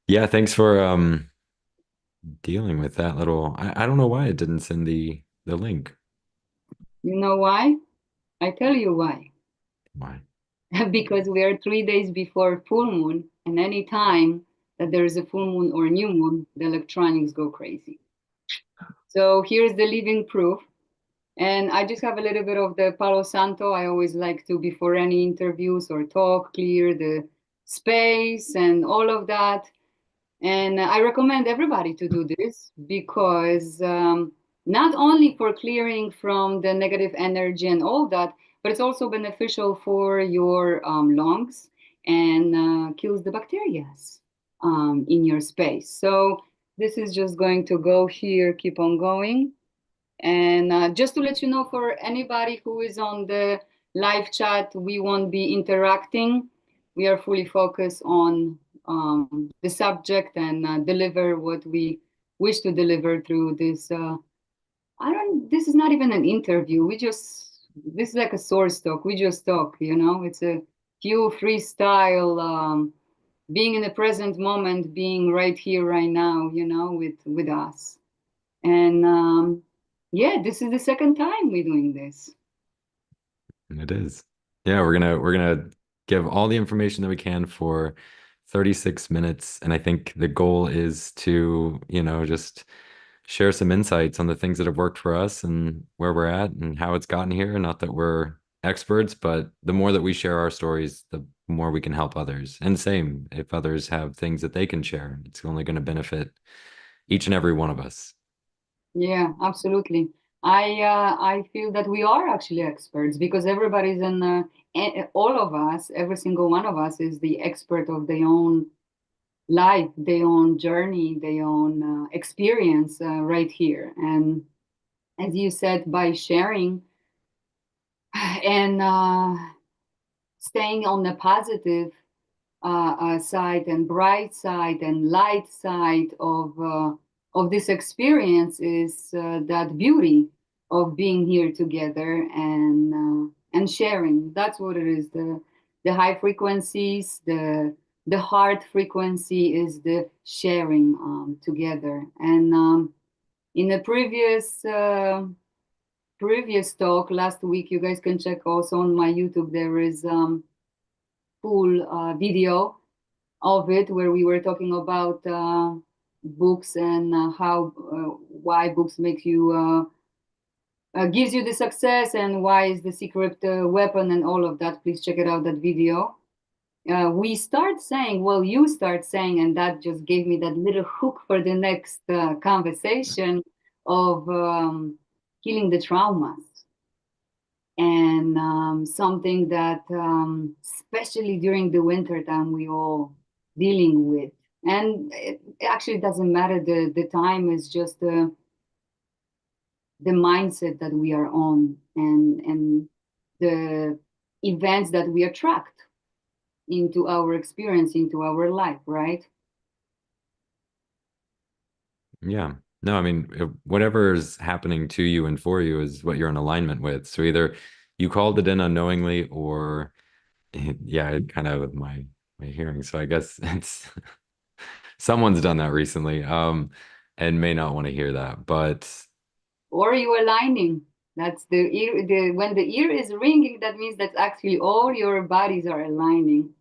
Yeah, thanks for dealing with that little I don't know why it didn't send the link. You know why? I tell you why. Why? Because we are 3 days before full moon, and any time that there is a full moon or a new moon, the electronics go crazy. So here's the living proof. And I just have a little bit of the Palo Santo. I always like to, before any interviews or talk, clear the space and all of that. And I recommend everybody to do this because not only for clearing from the negative energy and all that, but it's also beneficial for your lungs and kills the bacteria in your space. So this is just going to go here, keep on going. And just to let you know, for anybody who is on the live chat, we won't be interacting. We are fully focused on the subject and deliver what we wish to deliver through this. I don't. This is not even an interview. This is like a source talk. We just talk. It's a few freestyle. Being in the present moment, being right here, right now. With us. And yeah, this is the second time we're doing this. It is. Yeah, we're gonna give all the information that we can for 36 minutes. And I think the goal is to, just share some insights on the things that have worked for us and where we're at and how it's gotten here. Not that we're experts, but the more that we share our stories, the more we can help others. And same, if others have things that they can share, it's only going to benefit each and every one of us. Yeah, absolutely. I feel that we are actually experts because everybody's in all of us, every single one of us is the expert of their own life, their own journey, their own experience right here. And as you said, by sharing and staying on the positive side and bright side and light side of this experience is that beauty of being here together and sharing. That's what it is. The high frequencies, the heart frequency is the sharing together. And in the previous talk last week, you guys can check also on my YouTube. There is full video of it where we were talking about books and how why books make you gives you the success and why is the secret weapon and all of that. Please check it out, that video. We start saying, well, you start saying, and that just gave me that little hook for the next conversation of healing the traumas and something that especially during the winter time we all dealing with. And it actually doesn't matter, the time is just the mindset that we are on and the events that we attract into our experience, into our life, right? Yeah. No, I mean, whatever is happening to you and for you is what you're in alignment with. So either you called it in unknowingly or yeah, it kind of with my hearing. So I guess it's someone's done that recently, and may not want to hear that. But Or you aligning. That's the ear. When the ear is ringing, that means that actually all your bodies are aligning.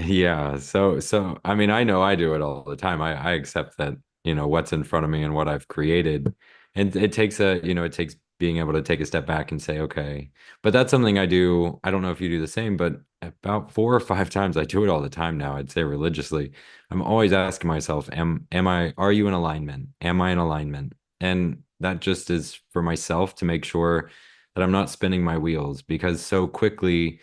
yeah, so I mean, I know I do it all the time. I accept that, what's in front of me and what I've created. And it takes it takes being able to take a step back and say, okay. But that's something I do. I don't know if you do the same, but about 4 or 5 times I do it all the time now. I'd say religiously. I'm always asking myself, are you in alignment? Am I in alignment? And that just is for myself to make sure that I'm not spinning my wheels because so quickly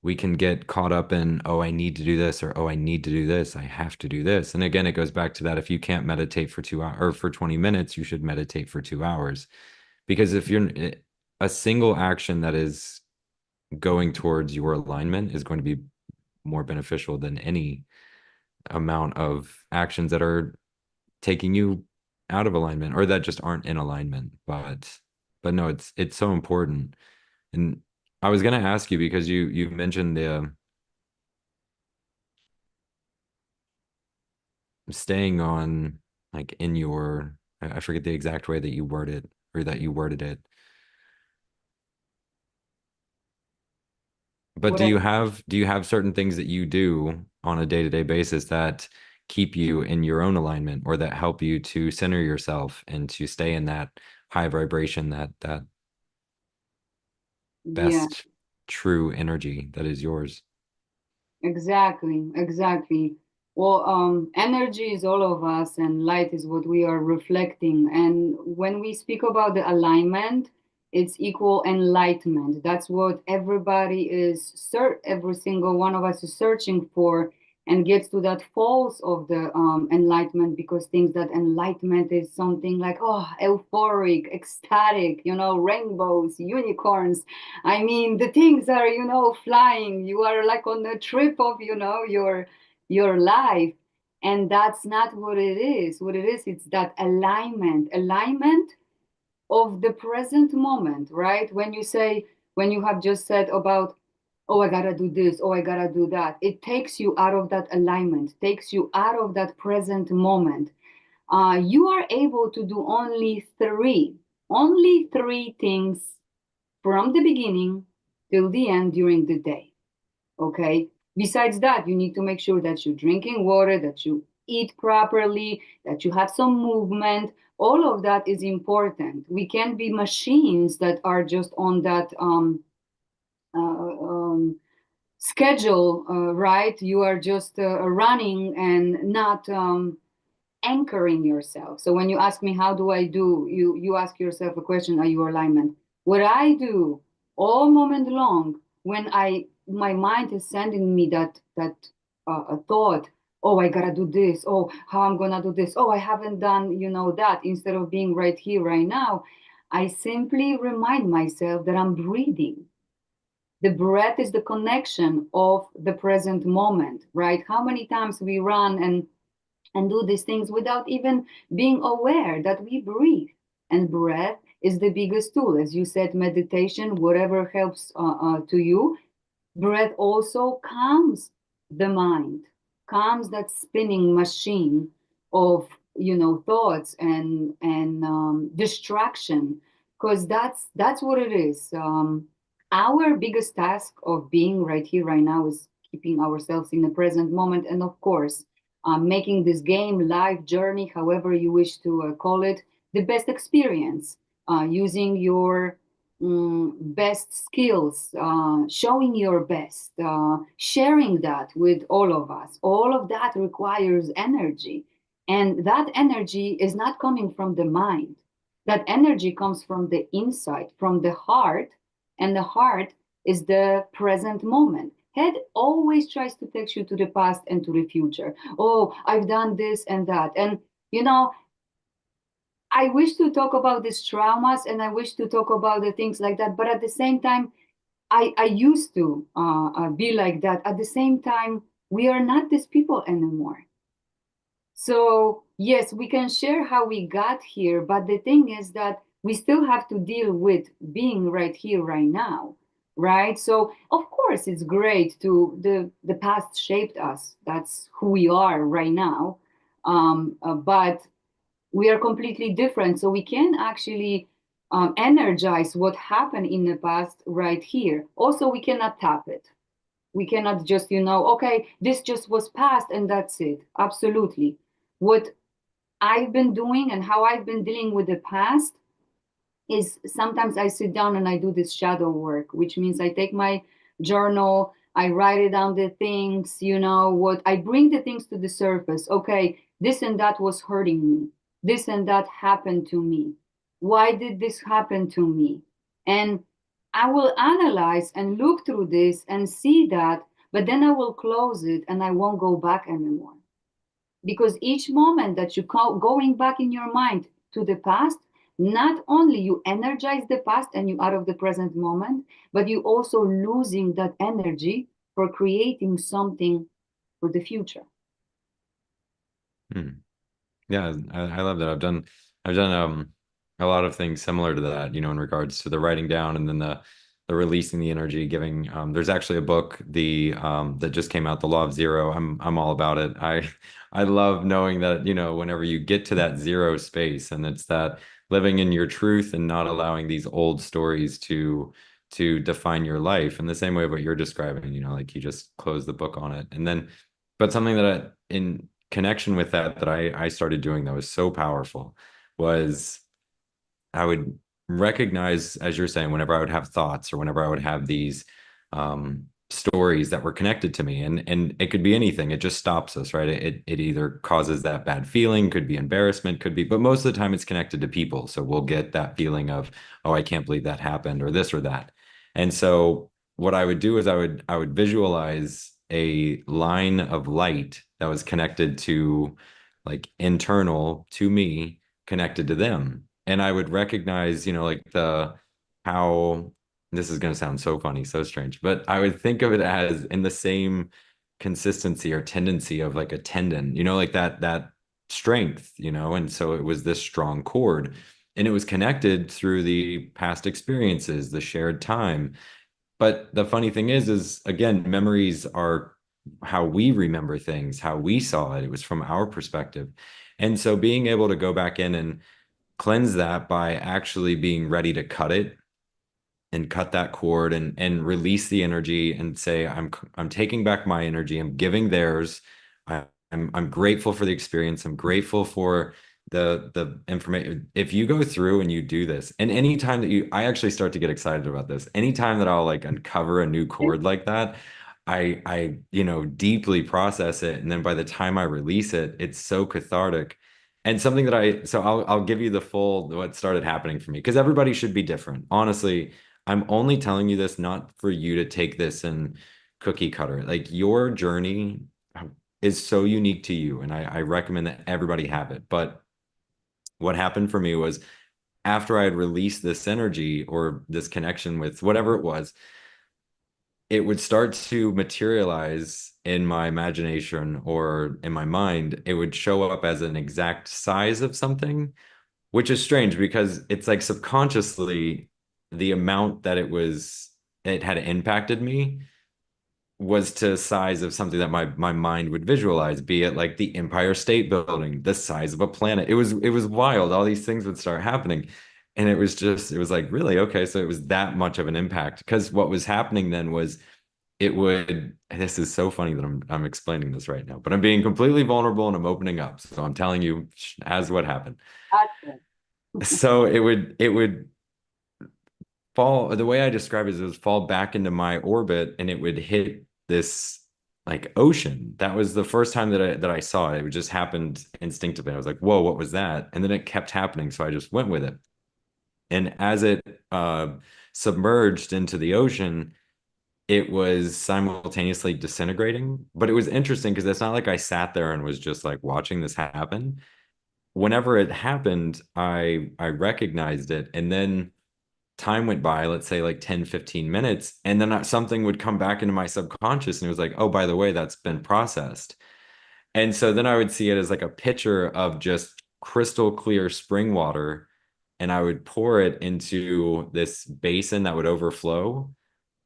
we can get caught up in, oh, I need to do this, or oh, I need to do this. I have to do this. And again, it goes back to that. If you can't meditate for 2 hours or for 20 minutes, you should meditate for 2 hours. Because if you're a single action that is going towards your alignment is going to be more beneficial than any amount of actions that are taking you out of alignment or that just aren't in alignment. But no, it's so important. And I was gonna ask you because you mentioned staying on like in your, I forget the exact way that you word it or that you worded it. But What I, do you have certain things that you do on a day-to-day basis that keep you in your own alignment or that help you to center yourself and to stay in that high vibration, that yeah. best true energy that is yours? Exactly, exactly. Well, energy is all of us, and light is what we are reflecting. And when we speak about the alignment, it's equal enlightenment. That's what every single one of us is searching for, and gets to that falls of the enlightenment because thinks that enlightenment is something like, oh, euphoric, ecstatic, rainbows, unicorns. I mean, the things are, flying. You are like on a trip of, your life. And that's not what it is. What it is, it's that alignment of the present moment, right? When you have just said about, oh, I gotta do this, oh, I gotta do that, it takes you out of that alignment, takes you out of that present moment. You are able to do only three things from the beginning till the end during the day. Okay. Besides that, you need to make sure that you're drinking water, that you eat properly, that you have some movement. All of that is important. We can't be machines that are just on that uh, schedule, right? You are just running and not anchoring yourself. So when you ask me how do I do, you ask yourself a question: Are you alignment? What I do all moment long when I my mind is sending me that a thought. Oh, I gotta do this. Oh, how I'm gonna do this. Oh, I haven't done that. Instead of being right here, right now, I simply remind myself that I'm breathing. The breath is the connection of the present moment, right? How many times we run and do these things without even being aware that we breathe. And breath is the biggest tool. As you said, meditation, whatever helps to you. Breath also calms the mind, calms that spinning machine of thoughts and distraction, because that's what it is. Our biggest task of being right here, right now, is keeping ourselves in the present moment, and of course, making this game, life journey, however you wish to call it, the best experience. Using your best skills, showing your best, sharing that with all of us. All of that requires energy. And that energy is not coming from the mind. That energy comes from the inside, from the heart. And the heart is the present moment. Head always tries to take you to the past and to the future. Oh, I've done this and that. And, you know, I wish to talk about these traumas and I wish to talk about the things like that. But at the same time, I used to be like that. At the same time, we are not these people anymore. So, yes, we can share how we got here. But the thing is that we still have to deal with being right here, right now. Right. So, of course, it's great to the past shaped us. That's who we are right now. But we are completely different. So we can actually energize what happened in the past right here. Also, we cannot tap it. We cannot just, okay, this just was past and that's it. Absolutely. What I've been doing and how I've been dealing with the past is sometimes I sit down and I do this shadow work, which means I take my journal, I write it down the things, what I bring the things to the surface. Okay, this and that was hurting me. This and that happened to me. Why did this happen to me? And I will analyze and look through this and see that, but then I will close it and I won't go back anymore, because each moment that you going back in your mind to the past, not only you energize the past and you out of the present moment, but you also losing that energy for creating something for the future. Hmm. Yeah, I love that. I've done a lot of things similar to that, in regards to the writing down and then the releasing the energy, giving. There's actually a book that just came out, The Law of Zero. I'm all about it. I love knowing that, whenever you get to that zero space, and it's that living in your truth and not allowing these old stories to define your life in the same way of what you're describing, like you just close the book on it. And then, but something in connection with that I started doing that was so powerful was I would recognize, as you're saying, whenever I would have thoughts or whenever I would have these stories that were connected to me, and it could be anything. It just stops us, right? It either causes that bad feeling, could be embarrassment, could be, but most of the time it's connected to people. So we'll get that feeling of, oh, I can't believe that happened, or this or that. And so what I would do is I would visualize a line of light that was connected to, like, internal to me, connected to them. And I would recognize, like how this is going to sound so funny, so strange, but I would think of it as in the same consistency or tendency of like a tendon, like that strength, and so it was this strong cord, and it was connected through the past experiences, the shared time. But the funny thing is again, memories are how we remember things, how we saw it. It was from our perspective. And so being able to go back in and cleanse that by actually being ready to cut it and cut that cord and release the energy and say, I'm taking back my energy, I'm giving theirs. I'm grateful for the experience. I'm grateful for the information. If you go through and you do this, and anytime that I actually start to get excited about this, anytime that I'll like uncover a new chord like that, I deeply process it. And then by the time I release it, it's so cathartic. And something that so I'll give you the full what started happening for me, because everybody should be different. Honestly, I'm only telling you this not for you to take this and cookie cutter. Like, your journey is so unique to you, and I recommend that everybody have it. But what happened for me was, after I had released this energy or this connection with whatever it was, it would start to materialize in my imagination or in my mind. It would show up as an exact size of something, which is strange because it's like subconsciously the amount that it had impacted me was to size of something that my mind would visualize, be it like the Empire State Building, the size of a planet. It was wild. All these things would start happening. And it was like, really? Okay, so it was that much of an impact. Because what was happening then was, this is so funny that I'm explaining this right now, but I'm being completely vulnerable and I'm opening up. So I'm telling you as what happened. Gotcha. So it would fall, the way I describe it is, it would fall back into my orbit and it would hit this like ocean. That was the first time that I saw it. It just happened instinctively. I was like, whoa, what was that? And then it kept happening. So I just went with it. And as it submerged into the ocean, it was simultaneously disintegrating. But it was interesting because it's not like I sat there and was just like watching this happen. Whenever it happened, I recognized it. And then time went by, let's say like 10, 15 minutes, and then something would come back into my subconscious and it was like, oh, by the way, that's been processed. And so then I would see it as like a pitcher of just crystal clear spring water, and I would pour it into this basin that would overflow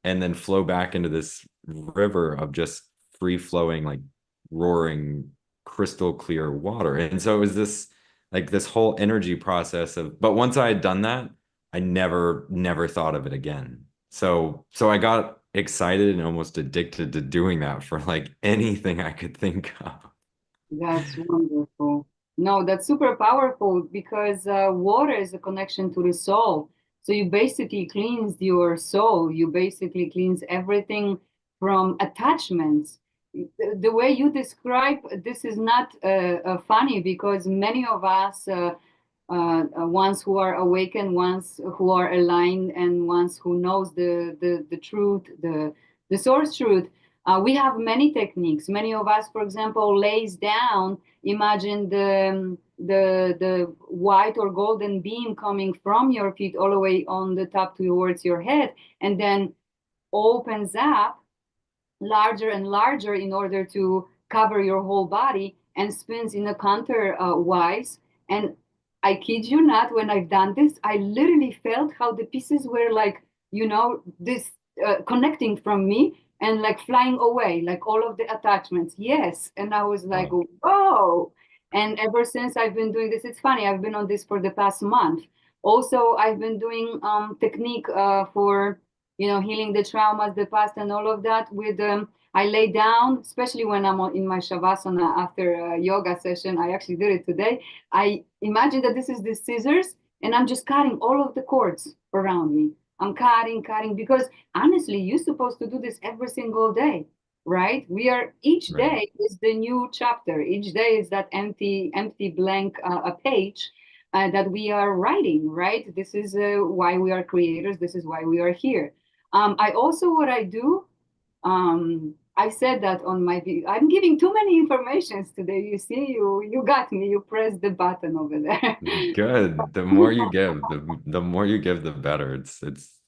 and then flow back into this river of just free flowing, like roaring, crystal clear water. And so it was this whole energy process but once I had done that, I never thought of it again. So I got excited and almost addicted to doing that for like anything I could think of. That's wonderful. No, that's super powerful because water is a connection to the soul. So you basically cleanse your soul. You basically cleanse everything from attachments. The way you describe this is not funny, because many of us, ones who are awakened, ones who are aligned, and ones who knows the truth, the source truth, we have many techniques. Many of us, for example, lays down, imagine the white or golden beam coming from your feet all the way on the top towards your head, and then opens up larger and larger in order to cover your whole body, and spins in a counter wise. And I kid you not, when I've done this, I literally felt how the pieces were like this connecting from me and like flying away, like all of the attachments. Yes. And I was like, Wow. whoa. And ever since I've been doing this, it's funny, I've been on this for the past month. Also, I've been doing technique for, healing the traumas, the past, and all of that with I lay down, especially when I'm in my shavasana after a yoga session. I actually did it today. I imagine that this is the scissors, and I'm just cutting all of the cords around me. I'm cutting, cutting, because honestly, you're supposed to do this every single day, right? Each Right. day is the new chapter. Each day is that empty blank a page that we are writing, right? This is why we are creators. This is why we are here. I also, what I do, I said that on my video. I'm giving too many informations today. You see, you got me. You pressed the button over there. Good. The more you give, the more you give, the better. It's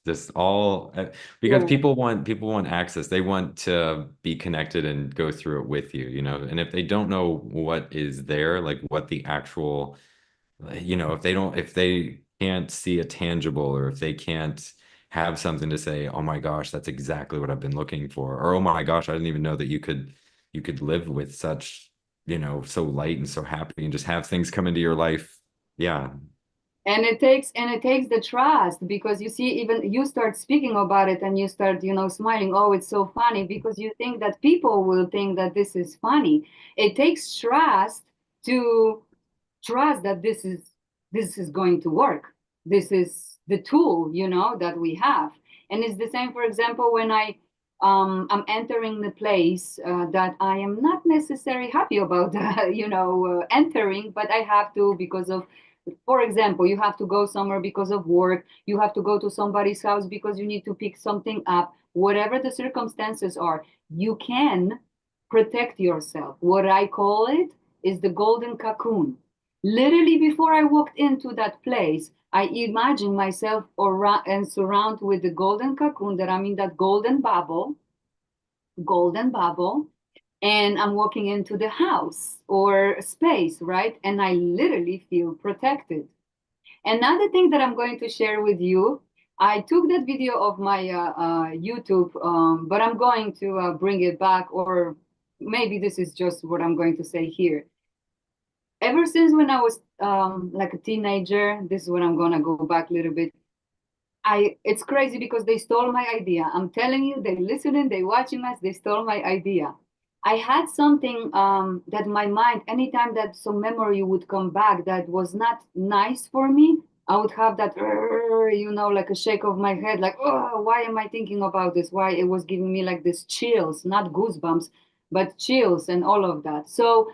just all because Yeah. people want access. They want to be connected and go through it with you, you know. And if they don't know what is there, like what the actual, if they can't see a tangible, or if they can't have something to say, oh my gosh, that's exactly what I've been looking for, or oh my gosh, I didn't even know that you could live with such, so light and so happy and just have things come into your life. Yeah. And it takes the trust, because you see, even you start speaking about it and you start, smiling. Oh, it's so funny, because you think that people will think that this is funny. It takes to trust that this is going to work. This is the tool, that we have. And it's the same, for example, when I'm entering the place that I am not necessarily happy about, entering, but I have to, because of, for example, you have to go somewhere because of work, you have to go to somebody's house because you need to pick something up, whatever the circumstances are, you can protect yourself. What I call it is the golden cocoon. Literally, before I walked into that place, I imagined myself around and surrounded with the golden cocoon, that I'm in that golden bubble, and I'm walking into the house or space, right? And I literally feel protected. Another thing that I'm going to share with you, I took that video of my YouTube, but I'm going to bring it back, or maybe this is just what I'm going to say here. Ever since when I was like a teenager, this is when I'm gonna go back a little bit. It's crazy because they stole my idea. I'm telling you, they listening, they watching us, they stole my idea. I had something that my mind, anytime that some memory would come back that was not nice for me, I would have that, like a shake of my head, like, oh, why am I thinking about this? Why it was giving me like this chills, not goosebumps, but chills and all of that. So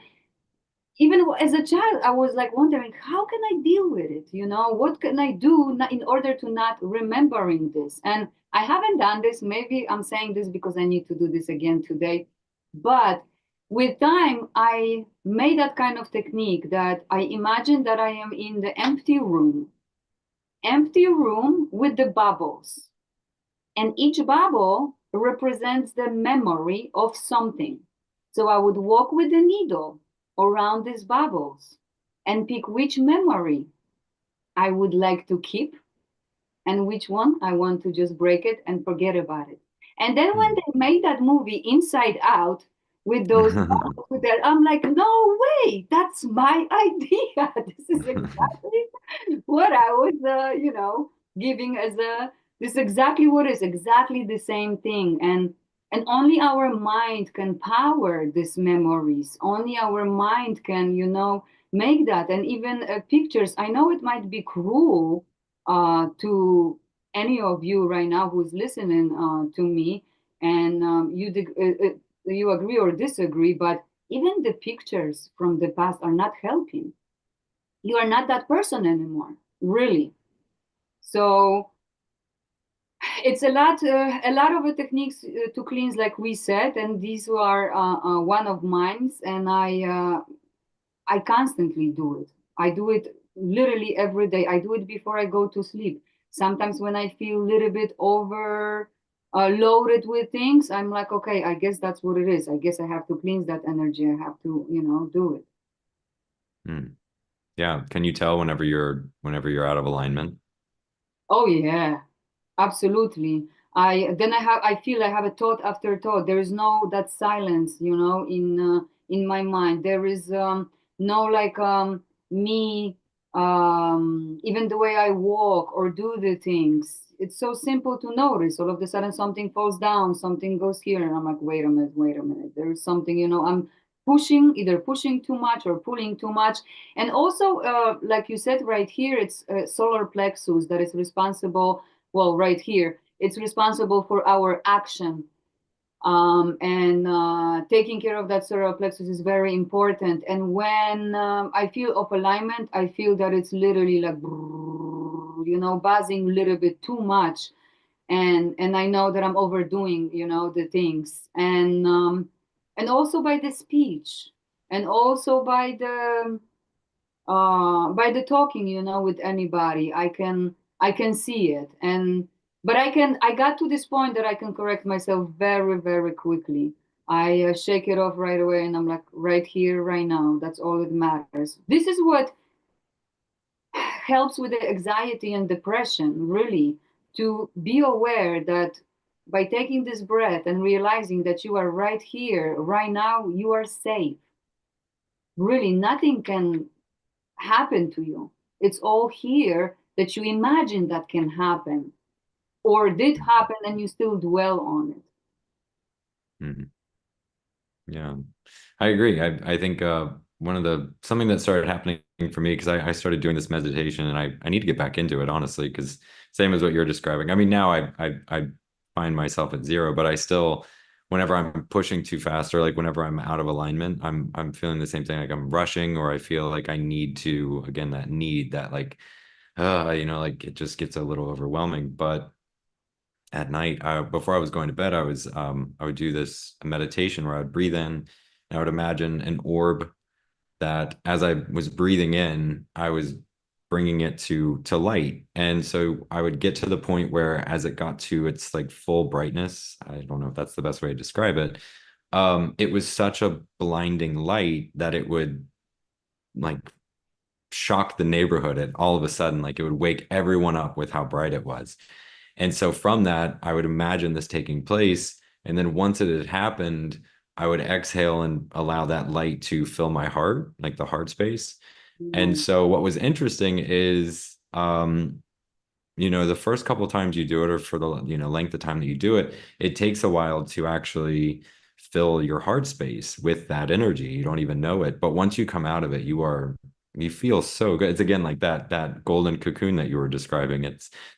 even as a child, I was like wondering, how can I deal with it? What can I do in order to not remembering this? And I haven't done this. Maybe I'm saying this because I need to do this again today. But with time, I made that kind of technique that I imagine that I am in the empty room with the bubbles. And each bubble represents the memory of something. So I would walk with the needle around these bubbles and pick which memory I would like to keep and which one I want to just break it and forget about it. And then when Hmm. they made that movie Inside Out with those bubbles with that, I'm like, no way, that's my idea. This is exactly what I was, giving as a. This is exactly what is exactly the same thing, and only our mind can power these memories. Only our mind can, make that. And even pictures. I know it might be cruel to any of you right now who's listening to me, and you agree or disagree, but even the pictures from the past are not helping. You are not that person anymore, really. So it's a lot of the techniques to cleanse, like we said, and these are one of mine, and I constantly do it. I do it literally every day. I do it before I go to sleep. Sometimes when I feel a little bit over loaded with things, I'm like, okay, I guess that's what it is. I guess I have to cleanse that energy. I have to, do it. Hmm. Yeah. Can you tell whenever you're out of alignment? Oh yeah. Absolutely. I feel I have a thought after thought. There is no that silence, in my mind. There is no like me even the way I walk or do the things. It's so simple to notice. All of a sudden something falls down, something goes here, and I'm like, wait a minute. There is something, I'm pushing, either pushing too much or pulling too much. And also, like you said right here, it's solar plexus that is responsible, well, right here, it's responsible for our action. And taking care of that cerebral plexus is very important. And when I feel off alignment, I feel that it's literally like, buzzing a little bit too much. And I know that I'm overdoing, the things. And also by the speech, and also by the talking, with anybody. I can see it. And but I got to this point that I can correct myself very, very quickly. I shake it off right away, and I'm like, right here, right now, that's all that matters. This is what helps with the anxiety and depression, really, to be aware that by taking this breath and realizing that you are right here right now, you are safe. Really, nothing can happen to you. It's all here that you imagine that can happen or did happen, and you still dwell on it. Mhm. Yeah, I agree. I think one of the something that started happening for me because I started doing this meditation and I need to get back into it honestly because same as what you're describing. I mean now I find myself at zero, but I still whenever I'm pushing too fast or like whenever I'm out of alignment, I'm feeling the same thing like I'm rushing or I feel like I need to again that need that like like it just gets a little overwhelming. But at night, before I was going to bed, I would do this meditation where I would breathe in and I would imagine an orb that as I was breathing in, I was bringing it to light. And so I would get to the point where as it got to its like full brightness, I don't know if that's the best way to describe it. It was such a blinding light that it would like shock the neighborhood and all of a sudden like it would wake everyone up with how bright it was. And so from that, I would imagine this taking place. And then once it had happened, I would exhale and allow that light to fill my heart, like the heart space. And Mhm. so what was interesting is, the first couple of times you do it, or for the, length of time that you do it, it takes a while to actually fill your heart space with that energy. You don't even know it. But once you come out of it, you feel so good. It's again like that golden cocoon that you were describing.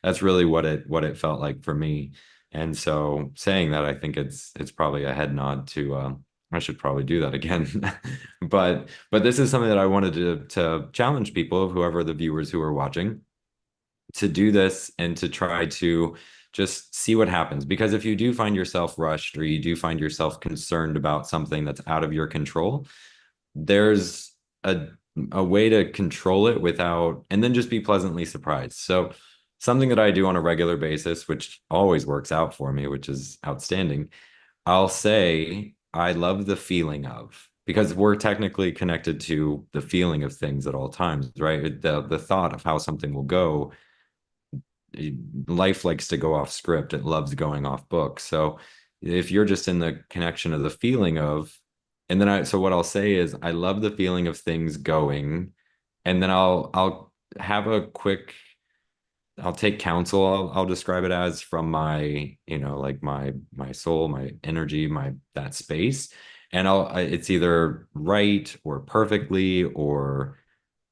That's really what it felt like for me. And so saying that, I think it's probably a head nod to I should probably do that again. But this is something that I wanted to challenge people, whoever the viewers who are watching to do this and to try to just see what happens. Because if you do find yourself rushed or you do find yourself concerned about something that's out of your control, there's a way to control it without, and then just be pleasantly surprised. So something that I do on a regular basis, which always works out for me, which is outstanding, I'll say I love the feeling of, because we're technically connected to the feeling of things at all times, right? The thought of how something will go, life likes to go off script. It loves going off book. So if you're just in the connection of the feeling of, and then so what I'll say is I love the feeling of things going, and then I'll have a quick, I'll take counsel. I'll describe it as from my, like my soul, my energy, my that space. And it's either right or perfectly or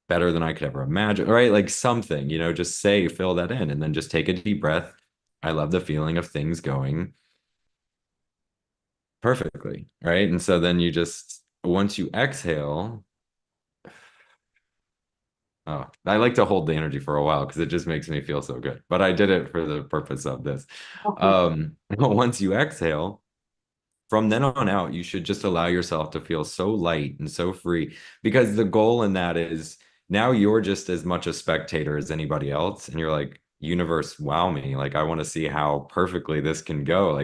better than I could ever imagine, right? Like something, just say, fill that in, and then just take a deep breath. I love the feeling of things going perfectly, right? And so then you just, once you exhale, oh, I like to hold the energy for a while because it just makes me feel so good. But I did it for the purpose of this. Once you exhale, from then on out, you should just allow yourself to feel so light and so free because the goal in that is now you're just as much a spectator as anybody else. And you're like, universe, wow me. Like, I want to see how perfectly this can go.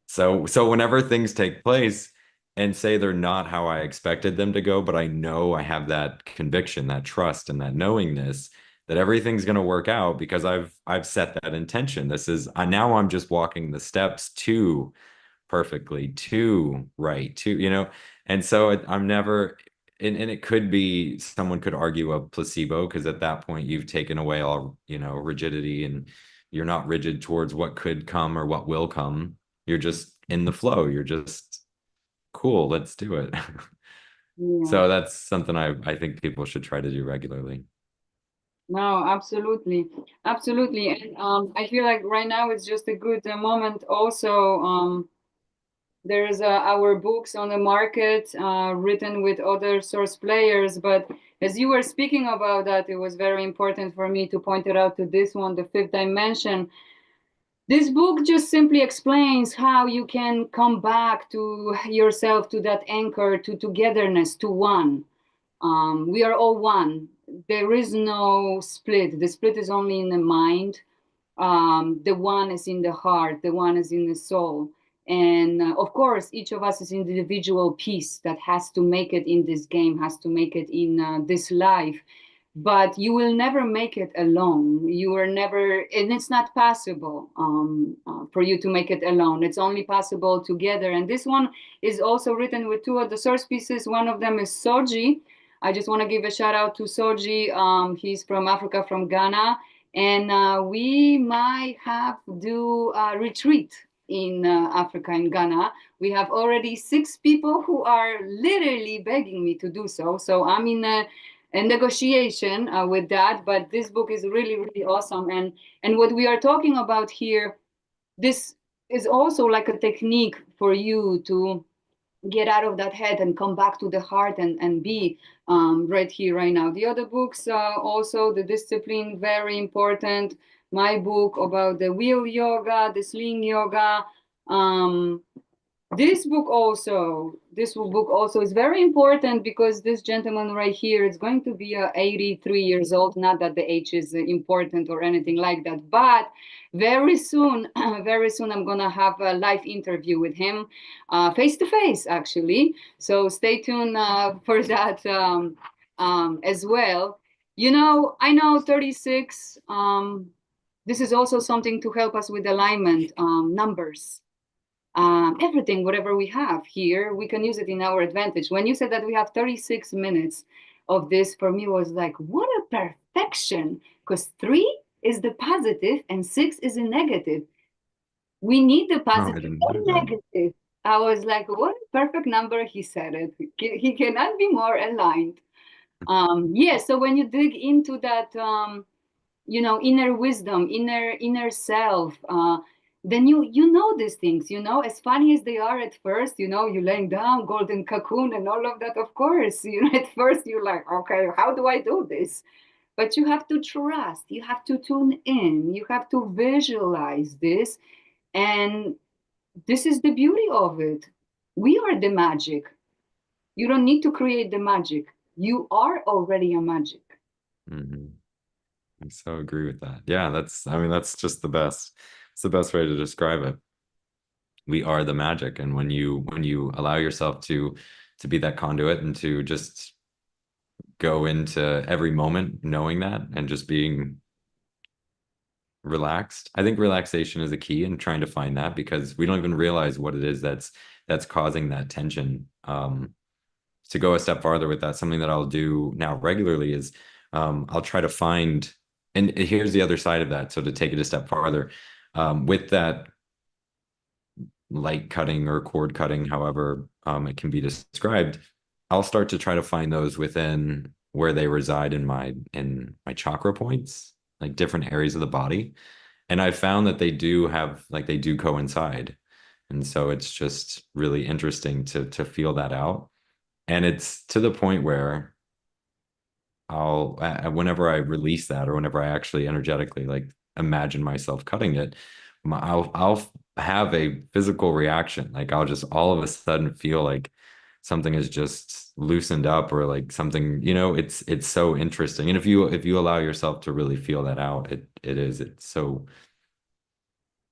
So whenever things take place and say they're not how I expected them to go, but I know I have that conviction, that trust, and that knowingness that everything's going to work out because I've set that intention. This is now I'm just walking the steps to perfectly, to right, to, and so I'm never, and it could be someone could argue a placebo because at that point you've taken away all, rigidity, and you're not rigid towards what could come or what will come. You're just in the flow. You're just cool. Let's do it. Yeah. So that's something I think people should try to do regularly. No, absolutely. Absolutely. And I feel like right now it's just a good moment also. There's our books on the market written with other source players. But as you were speaking about that, it was very important for me to point it out to this one, The Fifth Dimension. This book just simply explains how you can come back to yourself, to that anchor, to togetherness, to one. We are all one. There is no split. The split is only in the mind. The one is in the heart, the one is in the soul. And of course, each of us is an individual piece that has to make it in this game, has to make it in this life. But you will never make it alone. You are never, and it's not possible for you to make it alone. It's only possible together. And this one is also written with two of the source pieces. One of them is Soji. I just want to give a shout out to Soji. He's from Africa, from Ghana, and we might have do a retreat in Africa, in Ghana. We have already 6 people who are literally begging me to do so. So I'm in a negotiation with that. But this book is really, really awesome. And what we are talking about here, this is also like a technique for you to get out of that head and come back to the heart and be right here, right now. The other books, also The Discipline, very important. My book about the wheel yoga, the sling yoga. Um, this book also is very important because this gentleman right here is going to be 83 years old. Not that the age is important or anything like that, but very soon, very soon, I'm gonna have a live interview with him, face to face, actually. So stay tuned for that as well. I know 36. This is also something to help us with alignment, numbers, everything, whatever we have here, we can use it in our advantage. When you said that we have 36 minutes of this, for me was like, what a perfection, because 3 is the positive and 6 is a negative. We need the Oh, I positive didn't or know that. negative. I was like, what a perfect number. He said it. He cannot be more aligned. Yeah, so when you dig into that, inner wisdom, inner self, then you know these things, as funny as they are at first, you laying down golden cocoon and all of that. Of course, at first you're like, okay, how do I do this? But you have to trust, you have to tune in, you have to visualize this. And this is the beauty of it. We are the magic. You don't need to create the magic. You are already a magic. Hmm. I so agree with that. Yeah, I mean, that's just the best. It's the best way to describe it. We are the magic. And when you allow yourself to be that conduit and to just go into every moment knowing that and just being relaxed. I think relaxation is a key in trying to find that because we don't even realize what it is that's causing that tension. To go a step farther with that, something that I'll do now regularly is I'll try to find, and here's the other side of that. So to take it a step farther, with that light cutting or cord cutting, however it can be described, I'll start to try to find those within where they reside in my chakra points, like different areas of the body. And I found that they do coincide. And so it's just really interesting to feel that out. And it's to the point where whenever I release that or whenever I actually energetically like imagine myself cutting it, I'll have a physical reaction. Like I'll just all of a sudden feel like something is just loosened up or like something, it's so interesting. And if you allow yourself to really feel that out, it's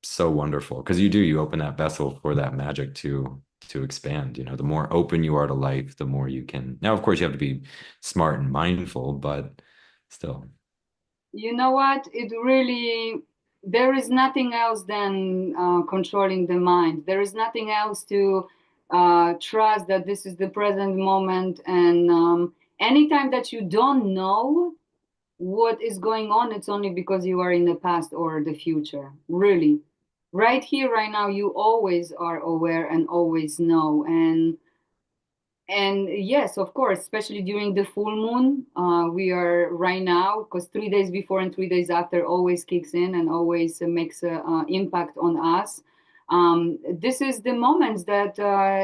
so wonderful because you open that vessel for that magic to expand. The more open you are to life, the more you can. Now, of course, you have to be smart and mindful, but still. You know what? It really, there is nothing else than controlling the mind. There is nothing else to trust that this is the present moment. And anytime that you don't know what is going on, it's only because you are in the past or the future. Really. Right here, right now, you always are aware and always know. And yes, of course, especially during the full moon, we are right now because 3 days before and 3 days after always kicks in and always makes an impact on us. This is the moments that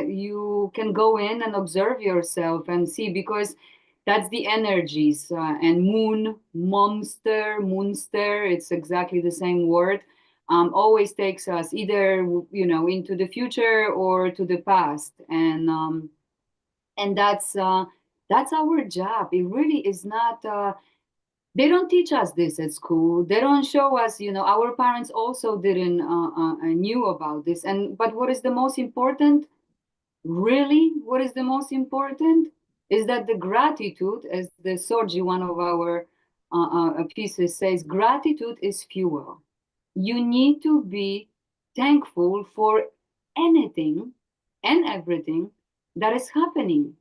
you can go in and observe yourself and see because that's the energies and moon, monster, moonster. It's exactly the same word. Always takes us either into the future or to the past and that's our job. It really is not they don't teach us this at school. They don't show us, our parents also didn't knew about this. And but what is the most important, really what is the most important is that the gratitude, as the Sorji, one of our pieces says, gratitude is fuel. You need to be thankful for anything and everything that is happening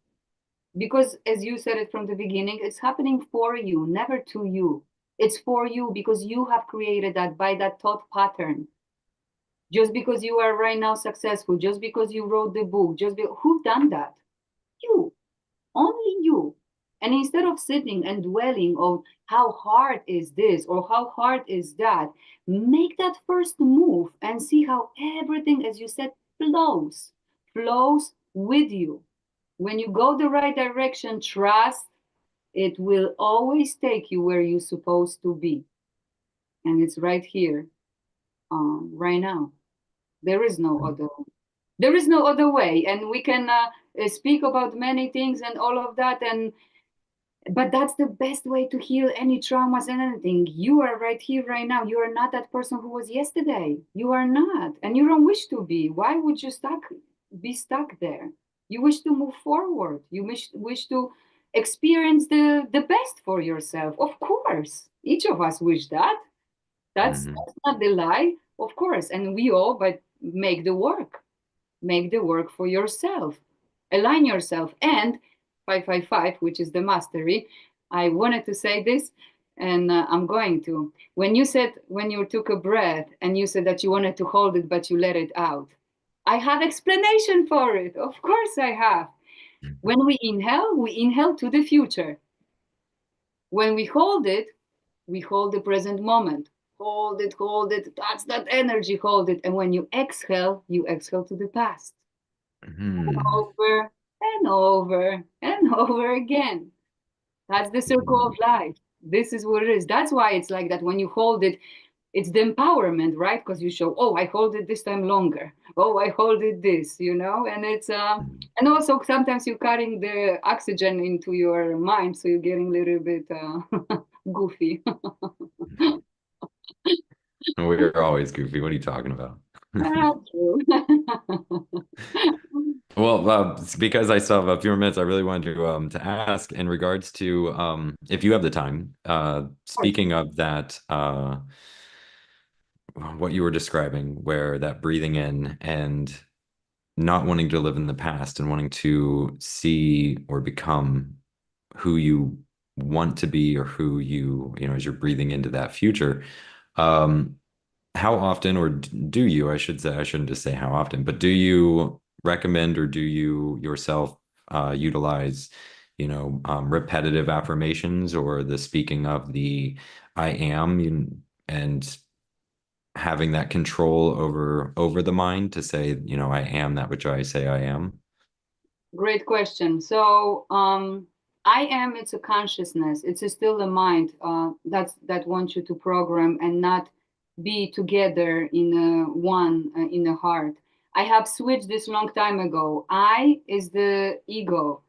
because as you said it from the beginning, it's happening for you, never to you. It's for you because you have created that by that thought pattern. Just because you are right now successful, just because you wrote the book, who done that? You, only you. And instead of sitting and dwelling on how hard is this or how hard is that, make that first move and see how everything, as you said, flows with you. When you go the right direction, trust it will always take you where you're supposed to be. And it's right here, right now. There is no other. There is no other way. And we can speak about many things and all of that. But that's the best way to heal any traumas and anything. You are right here, right now. You are not that person who was yesterday. You are not, and you don't wish to be. Why would you be stuck there? You wish to move forward. You wish to experience the best for yourself. Of course, each of us wish that. Hmm. That's not the lie, of course. And we all, but make the work for yourself, align yourself. And 555, which is the mastery, I wanted to say this and I'm going to. When you took a breath and you said that you wanted to hold it, but you let it out, I have explanation for it. Of course I have. When we inhale to the future. When we hold the present moment. Hold it. That's that energy, hold it. And when you exhale to the past Hmm. over and over and over again. That's the circle of life. This is what it is. That's why it's like that. When you hold it, it's the empowerment, right? Because you show, oh, I hold it this time longer. Oh, I hold it this, and it's and also sometimes you're cutting the oxygen into your mind, so you're getting a little bit goofy. We're always goofy. What are you talking about? Ah, true. Well, because I still have a few more minutes, I really wanted to ask in regards to if you have the time. Speaking of that, what you were describing, where that breathing in and not wanting to live in the past and wanting to see or become who you want to be or who as you're breathing into that future. Um, how often, or do you, I should say, I shouldn't just say how often, but do you recommend or do you yourself utilize, repetitive affirmations or the speaking of the I am and having that control over the mind to say, I am that which I say I am? Great question. So, I am. It's a consciousness. It's still a mind that wants you to program and not be together in a one in a heart. I have switched this long time ago. I is the ego.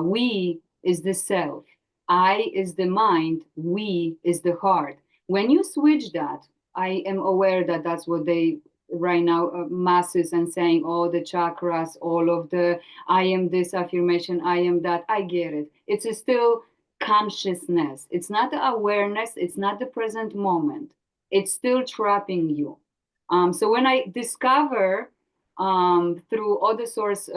We is the self. I is the mind. We is the heart. When you switch that, I am aware that that's what they right now masses and saying all the chakras, all of the I am this affirmation, I am that. I get it. It's still consciousness. It's not the awareness, it's not the present moment. It's still trapping you. So when I discover through other source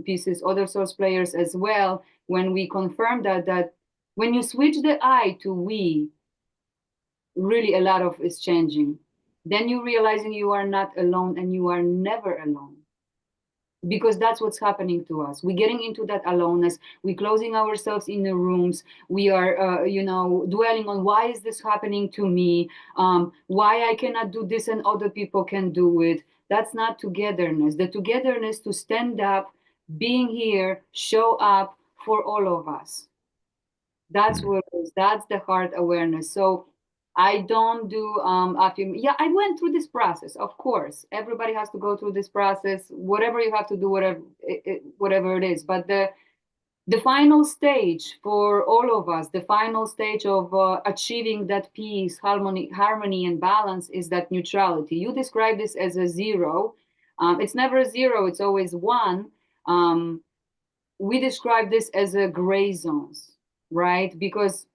pieces, other source players as well, when we confirm that when you switch the I to we, really a lot of is changing. Then you realizing you are not alone and you are never alone, because that's what's happening to us. We're getting into that aloneness. We're closing ourselves in the rooms. We are dwelling on why is this happening to me, why I cannot do this and other people can do it. That's not togetherness. The togetherness to stand up, being here, show up for all of us. That's Hmm. what it is. That's the heart awareness. So I don't do yeah, I went through this process. Of course, everybody has to go through this process. Whatever you have to do, whatever it is. But the final stage for all of us, the final stage of achieving that peace, harmony, and balance is that neutrality. You describe this as a zero. It's never a zero. It's always one. Um, we describe this as a gray zones, right? Because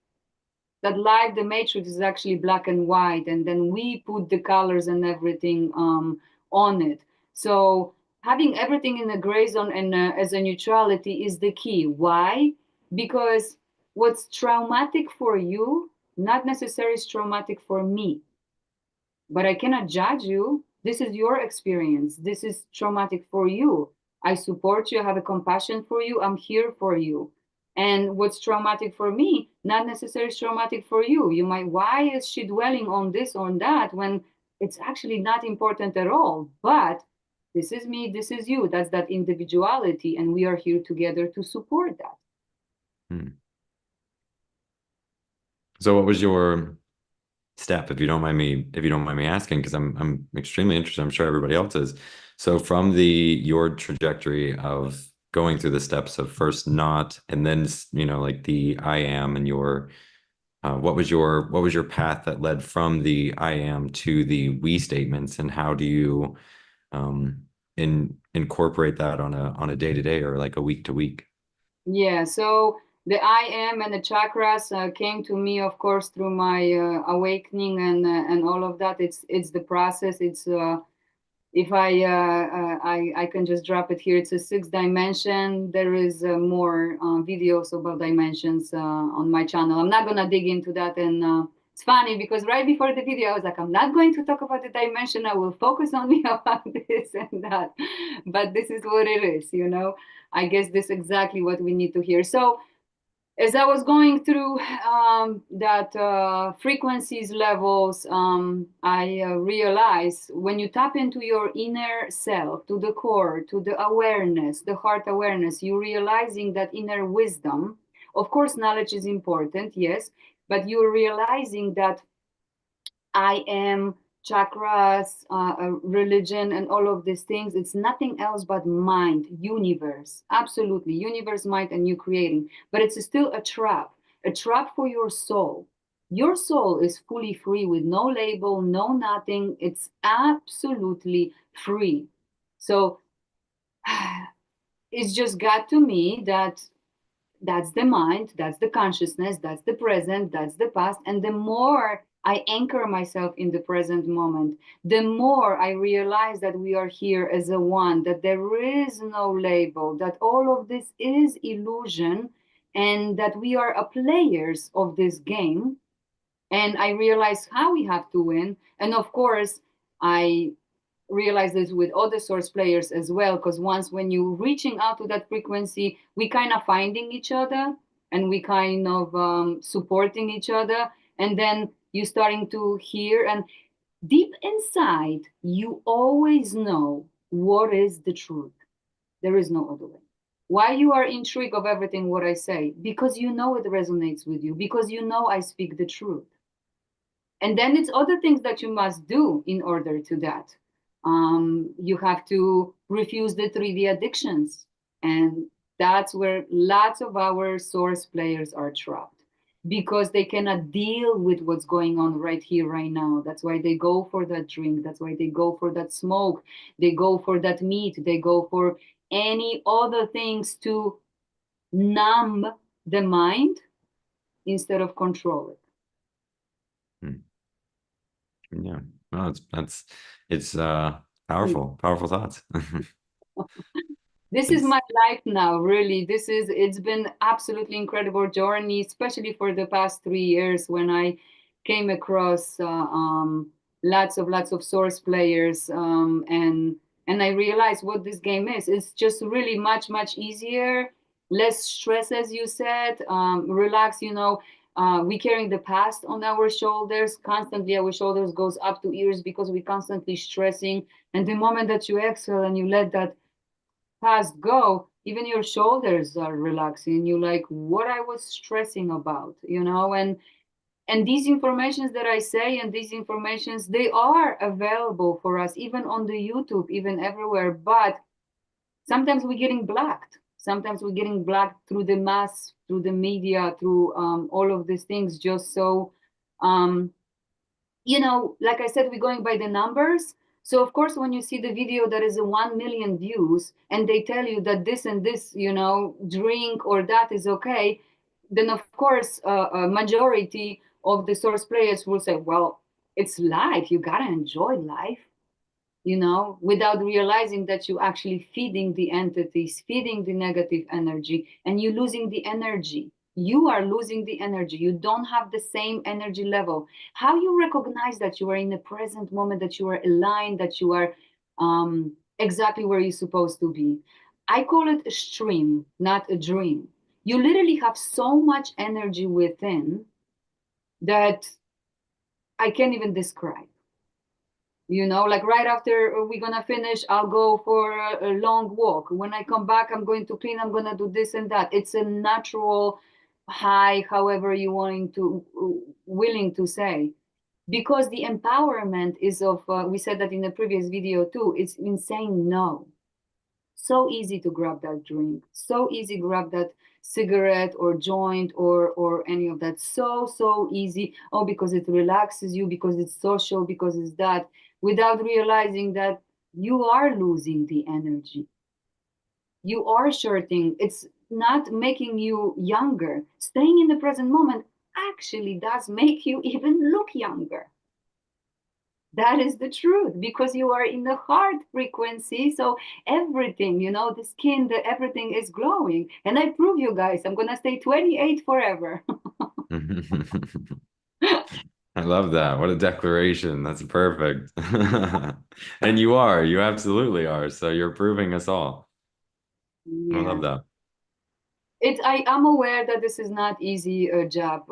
that life, the matrix is actually black and white, and then we put the colors and everything on it. So having everything in a gray zone and as a neutrality is the key. Why? Because what's traumatic for you, not necessarily is traumatic for me, but I cannot judge you. This is your experience. This is traumatic for you. I support you. I have a compassion for you. I'm here for you. And what's traumatic for me, not necessarily traumatic for you. You might, why is she dwelling on this, on that, when it's actually not important at all? But this is me, this is you. That's that individuality. And we are here together to support that. Hmm. So what was your step, if you don't mind me, if you don't mind me asking, because I'm extremely interested. I'm sure everybody else is. So from the your trajectory of going through the steps of first not, and then like the I am, and your what was your path that led from the I am to the we statements, and how do you um incorporate that on a day to day or like a week to week? Yeah, so the I am and the chakras came to me, of course, through my awakening and all of that. It's the process. It's if I can just drop it here. It's a six dimension. There is more videos about dimensions on my channel. I'm not gonna dig into that, and it's funny because right before the video, I was like, I'm not going to talk about the dimension. I will focus only about this and that. But this is what it is, you know. I guess this is exactly what we need to hear. So as I was going through that frequencies levels, I realized when you tap into your inner self, to the core, to the awareness, the heart awareness, you're realizing that inner wisdom. Of course, knowledge is important, yes, but you're realizing that I am chakras, religion, and all of these things. It's nothing else but mind, universe. Absolutely. Universe, mind, and you creating. But it's still a trap for your soul. Your soul is fully free with no label, no nothing. It's absolutely free. So it's just got to me that that's the mind, that's the consciousness, that's the present, that's the past. And the more I anchor myself in the present moment, the more I realize that we are here as a one, that there is no label, that all of this is illusion, and that we are a players of this game. And I realize how we have to win. And of course, I realize this with other source players as well, because once when you reaching out to that frequency, we kind of finding each other, and we kind of supporting each other, and then you starting to hear, and deep inside you always know what is the truth. There is no other way. Why you are intrigued of everything what I say? Because you know it resonates with you, because you know I speak the truth. And then it's other things that you must do in order to that. You have to refuse the 3D addictions. And that's where lots of our source players are trapped, because they cannot deal with what's going on right here, right now. That's why they go for that drink. That's why they go for that smoke. They go for that meat. They go for any other things to numb the mind instead of control it. Hmm. Yeah. No, it's Hmm. powerful thoughts. This is It's my life now, really. It's been absolutely incredible journey, especially for the past 3 years when I came across lots of source players, and I realized what this game is. It's just really much easier, less stress, as you said, relax. We carrying the past on our shoulders constantly. Our shoulders goes up to ears because we constantly stressing. And the moment that you exhale and you let that past go, even your shoulders are relaxing. You like what I was stressing about, and these informations that I say and these informations, they are available for us even on the YouTube, even everywhere. But sometimes we're getting blocked. Sometimes we're getting blocked through the mass, through the media, through all of these things, just so um, like I said, we're going by the numbers. So of course, when you see the video that is a 1 million views and they tell you that this and this, drink or that is okay, then of course, a majority of the source players will say, well, it's life. You gotta enjoy life, without realizing that you actually feeding the entities, feeding the negative energy, and you losing the energy. You are losing the energy. You don't have the same energy level. How you recognize that you are in the present moment, that you are aligned, that you are exactly where you're supposed to be? I call it a stream, not a dream. You literally have so much energy within that I can't even describe. Like right after we're gonna finish, I'll go for a long walk. When I come back, I'm going to clean, I'm gonna do this and that. It's a natural high, however you willing to say, because the empowerment is of we said that in the previous video too, it's in saying no. So easy to grab that drink, so easy grab that cigarette or joint or any of that, so easy. Oh, because it relaxes you, because it's social, because it's that, without realizing that you are losing the energy, you are shorting. It's not making you younger. Staying in the present moment actually does make you even look younger. That is the truth, because you are in the heart frequency. So everything, the skin, everything is glowing. And I prove you guys, I'm gonna stay 28 forever. I love that. What a declaration. That's perfect. And you absolutely are. So you're proving us all. I Yeah. love that. I am aware that this is not easy job.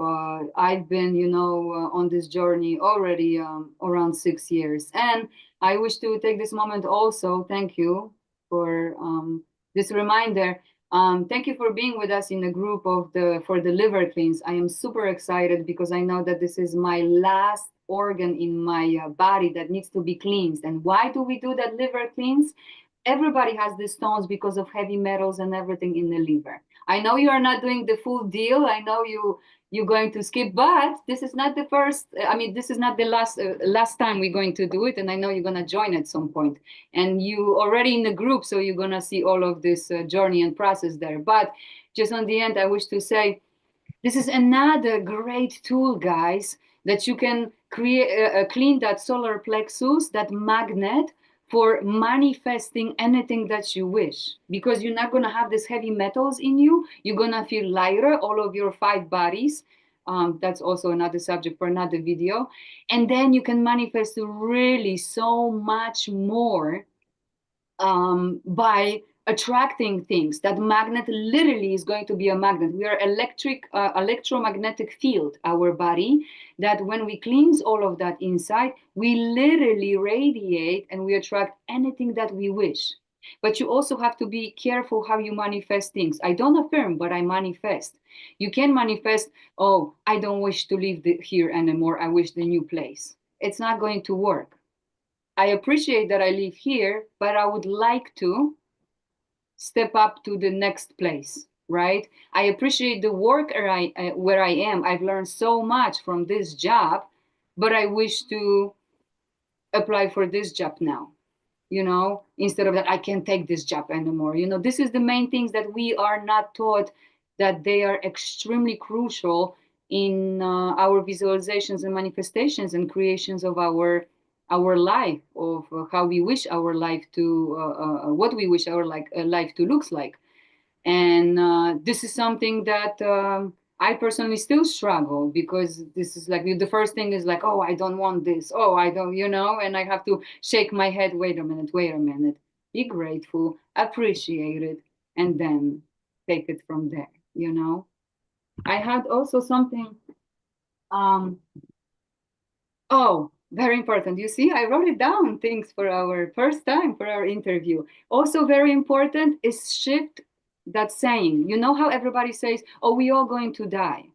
I've been, on this journey already around 6 years, and I wish to take this moment also. Thank you for this reminder. Thank you for being with us in the group of the for the liver cleanse. I am super excited because I know that this is my last organ in my body that needs to be cleansed. And why do we do that liver cleanse? Everybody has the stones because of heavy metals and everything in the liver. I know you are not doing the full deal. I know you're going to skip, but this is not the first. I mean, this is not the last time we're going to do it, and I know you're gonna join at some point. And you already in the group, so you're gonna see all of this journey and process there. But just on the end, I wish to say this is another great tool, guys, that you can create, clean that solar plexus, that magnet, for manifesting anything that you wish. Because you're not going to have these heavy metals in you. You're going to feel lighter, all of your 5 bodies. That's also another subject for another video. And then you can manifest really so much more by attracting things. That magnet literally is going to be a magnet. We are electromagnetic field, our body, that when we cleanse all of that inside, we literally radiate and we attract anything that we wish. But you also have to be careful how you manifest things. I don't affirm, but I manifest. You can manifest, oh, I don't wish to live here anymore. I wish the new place. It's not going to work. I appreciate that I live here, but I would like to step up to the next place, right? I appreciate the work where I am. I've learned so much from this job, but I wish to apply for this job now. Instead of that, I can't take this job anymore. This is the main things that we are not taught that they are extremely crucial in our visualizations and manifestations and creations of our life, of how we wish our life to what we wish our life to looks like. And this is something that I personally still struggle, because this is like the first thing is like, oh, I don't want this, oh, I don't, and I have to shake my head. Wait a minute, be grateful, appreciate it, and then take it from there. I had also something. um Oh, very important. You see, I wrote it down, things for our first time for our interview. Also, very important is shift that saying. You know how everybody says, oh, we all going to die.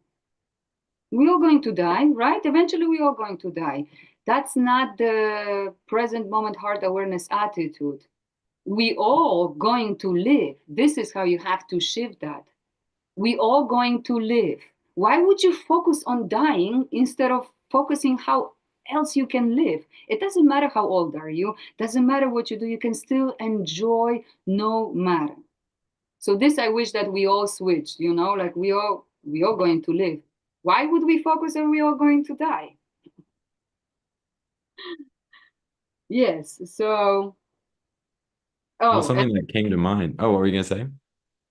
We all going to die, right? Eventually, we all going to die. That's not the present moment heart awareness attitude. We all going to live. This is how you have to shift that. We all going to live. Why would you focus on dying instead of focusing how else you can live? It doesn't matter how old are you, doesn't matter what you do, you can still enjoy no matter. So this I wish that we all switched, like we all going to live. Why would we focus on we all going to die? Yes. So Well, oh, and something that came to mind. Oh, what were you gonna say?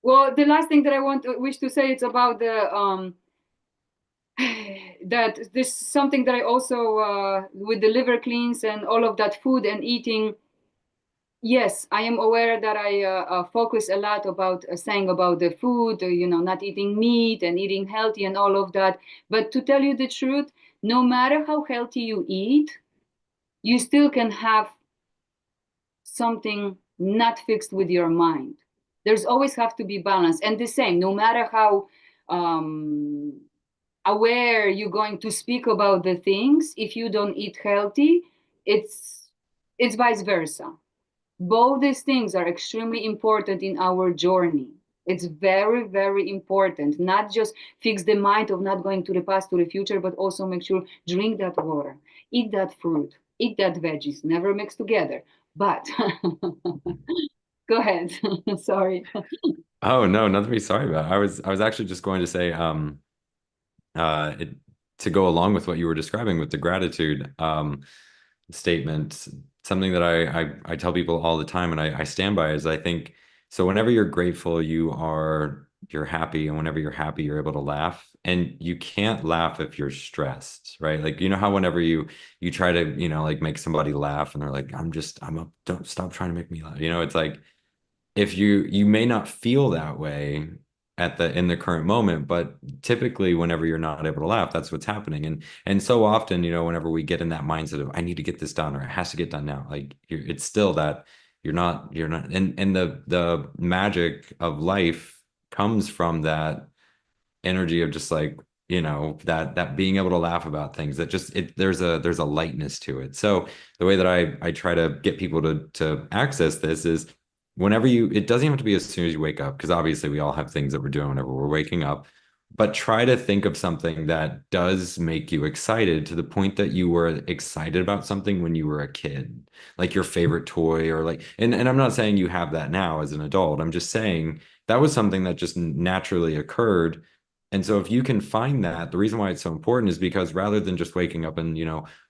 well, the last thing that I wish to say it's about the that this is something that I also with the liver cleans and all of that food and eating. Yes, I am aware that I focus a lot about saying about the food, not eating meat and eating healthy and all of that. But to tell you the truth, no matter how healthy you eat, you still can have something not fixed with your mind. There's always have to be balance. And the same, no matter how um, aware you're going to speak about the things, if you don't eat healthy, it's it's vice versa. Both these things are extremely important in our journey. It's very, very important. Not just fix the mind of not going to the past, to the future, but also make sure drink that water, eat that fruit, eat that veggies, never mix together. But go ahead. Sorry. Oh no, nothing to be sorry about. I was actually just going to say, it to go along with what you were describing with the gratitude statement, something that I tell people all the time and I stand by is I think so whenever you're grateful, you're happy, and whenever you're happy, you're able to laugh. And you can't laugh if you're stressed, right? Like you know how whenever you try to, like make somebody laugh and they're like, I'm up, don't stop trying to make me laugh. It's like if you may not feel that way at the in the current moment, but typically whenever you're not able to laugh, that's what's happening. And so often, whenever we get in that mindset of I need to get this done or it has to get done now, like it's still that you're not and the magic of life comes from that energy of just like that being able to laugh about things that just it there's a lightness to it. So the way that I try to get people to access this is whenever it doesn't have to be as soon as you wake up, because obviously we all have things that we're doing whenever we're waking up, but try to think of something that does make you excited to the point that you were excited about something when you were a kid, like your favorite toy or like and I'm not saying you have that now as an adult. I'm just saying that was something that just naturally occurred. And so if you can find that, the reason why it's so important is because rather than just waking up and,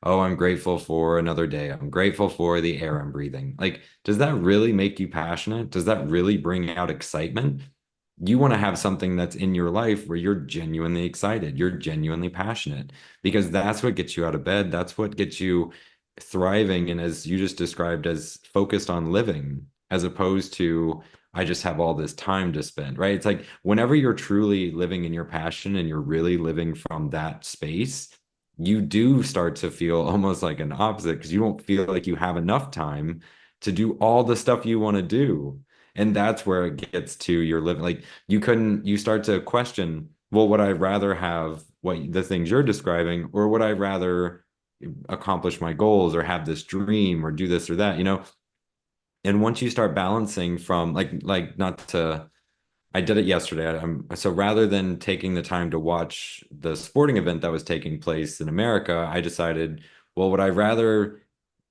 oh, I'm grateful for another day. I'm grateful for the air I'm breathing. Like, does that really make you passionate? Does that really bring out excitement? You want to have something that's in your life where you're genuinely excited, you're genuinely passionate, because that's what gets you out of bed. That's what gets you thriving. And as you just described, as focused on living, as opposed to I just have all this time to spend, right? It's like whenever you're truly living in your passion and you're really living from that space, you do start to feel almost like an opposite because you don't feel like you have enough time to do all the stuff you want to do. And that's where it gets to your living. Like you start to question, well, would I rather have what the things you're describing, or would I rather accomplish my goals or have this dream or do this or that, and once you start balancing from like not to I did it yesterday. So rather than taking the time to watch the sporting event that was taking place in America, I decided, well, would I rather,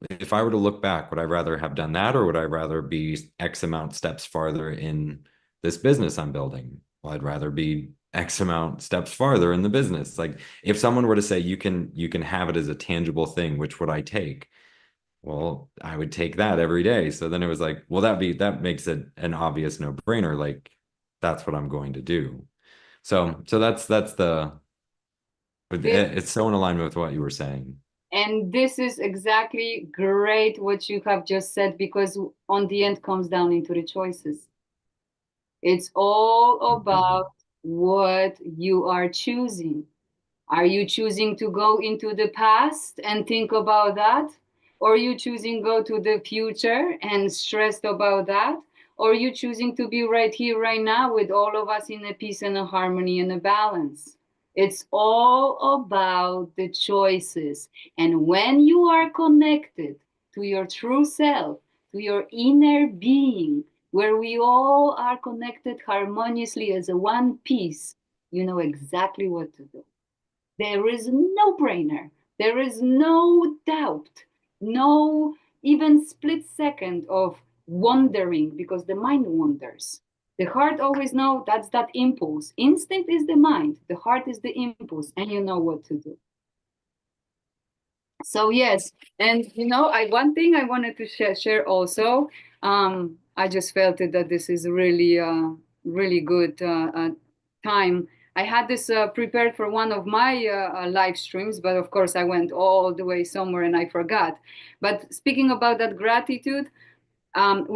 if I were to look back, would I rather have done that or would I rather be X amount steps farther in this business I'm building? well, I'd rather be X amount steps farther in the business. Like if someone were to say you can have it as a tangible thing, which would I take? Well, I would take that every day. So then it was like, well, that makes it an obvious no-brainer. Like that's what I'm going to do. So that's the This, it's so in alignment with what you were saying. and this is exactly great what you have just said, because on the end comes down into the choices. It's all Mhm. about what you are choosing. Are you choosing to go into the past and think about that? Or are you choosing go to the future and stressed about that? Or are you choosing to be right here, right now with all of us in a peace and a harmony and a balance? It's all about the choices. And when you are connected to your true self, to your inner being, where we all are connected harmoniously as a one piece, you know exactly what to do. There is no brainer. There is no doubt, no even split second of wondering, because the mind wanders. The heart always knows that's that impulse. Instinct is the mind, the heart is the impulse, and you know what to do. So yes, and you know, I one thing I wanted to share also. I just felt it that this is really really good time. I had this prepared for one of my live streams, but of course I went all the way somewhere and I forgot. But speaking about that gratitude,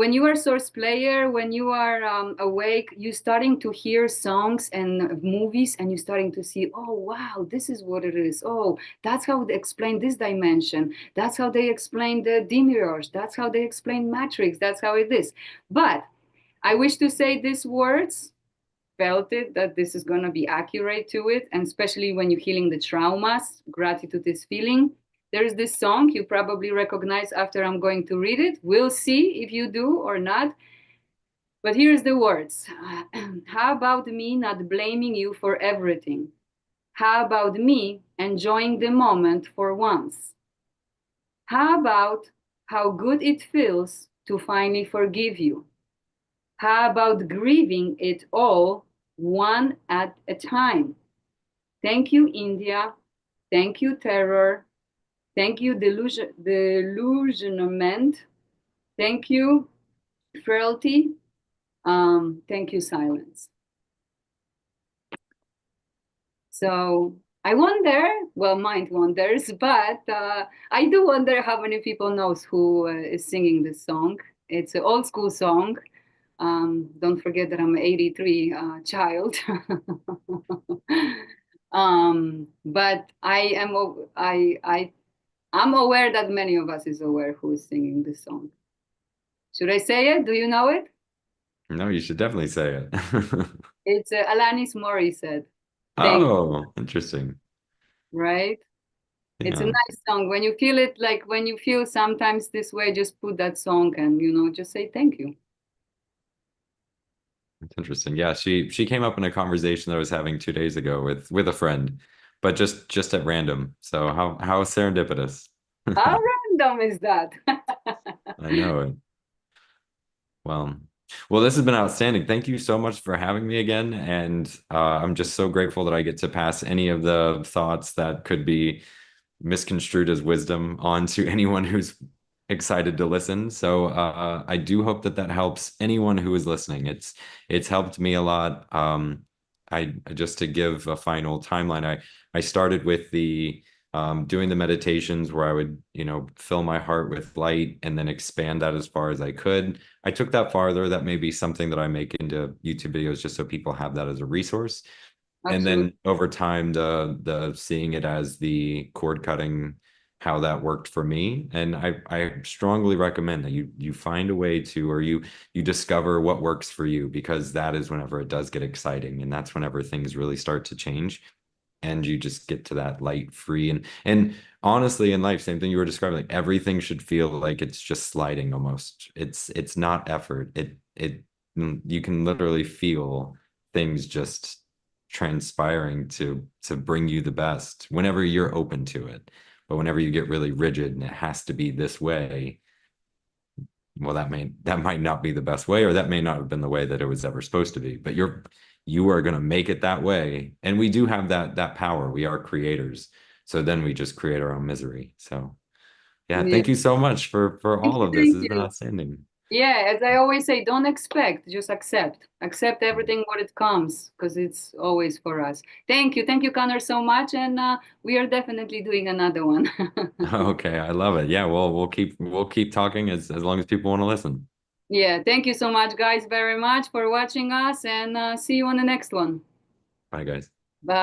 when you are source player, when you are awake, you starting to hear songs and movies, and you starting to see, oh wow, this is what it is. Oh, that's how they explain this dimension. That's how they explain the demiurge. That's how they explain matrix. That's how it is. But I wish to say these words, felt it that this is going to be accurate to it, and especially when you're healing the traumas, gratitude is feeling. There's this song you probably recognize after I'm going to read it. We'll see if you do or not. But here's the words. How about me not blaming you for everything? How about me enjoying the moment for once? How about how good it feels to finally forgive you? How about grieving it all one at a time? Thank you, India. Thank you, terror. Thank you, delusionment. Thank you, frailty. Thank you, silence. So I wonder, well, mind wonders, but I do wonder how many people knows who is singing this song. It's an old school song. Don't forget that I'm an 83 child. But I'm aware that many of us is aware who is singing this song. Should I say it? Do you know it? No, you should definitely say it. It's Alanis Morissette. Thank, Oh, interesting. right? It's a Yeah, nice song. When you feel it, like when you feel sometimes this way, just put that song and just say thank you. it's interesting. Yeah, she came up in a conversation that I was having 2 days ago with a friend, but just at random. So how serendipitous. How random is that? I know it. Well, well, this has been outstanding. Thank you so much for having me again, and I'm just so grateful that I get to pass any of the thoughts that could be misconstrued as wisdom onto anyone who's excited to listen. So I do hope that that helps anyone who is listening. It's helped me a lot. I just to give a final timeline. I started with the doing the meditations where I would, fill my heart with light and then expand that as far as I could. I took that farther. That may be something that I make into YouTube videos just so people have that as a resource. And Absolutely. then over time, the seeing it as the cord cutting, how that worked for me. And I strongly recommend that you find a way to, or you discover what works for you, because that is whenever it does get exciting, and that's whenever things really start to change and you just get to that light free and honestly in life, same thing you were describing, like everything should feel like it's just sliding almost. It's not effort. You can literally feel things just transpiring to bring you the best whenever you're open to it. But whenever you get really rigid and it has to be this way, well, that might not be the best way, or that may not have been the way that it was ever supposed to be. But you are going to make it that way. And we do have that power. We are creators. So then we just create our own misery. So yeah, Yeah, thank you so much for thank all you, of this. thank This has been you. outstanding. Yeah, as I always say, don't expect, just accept. Accept everything what it comes, because it's always for us. Thank you, Connor, so much, and we are definitely doing another one. Okay, I love it. Yeah, well, we'll keep talking as long as people want to listen. Yeah, thank you so much, guys, very much for watching us, and see you on the next one. Bye, guys.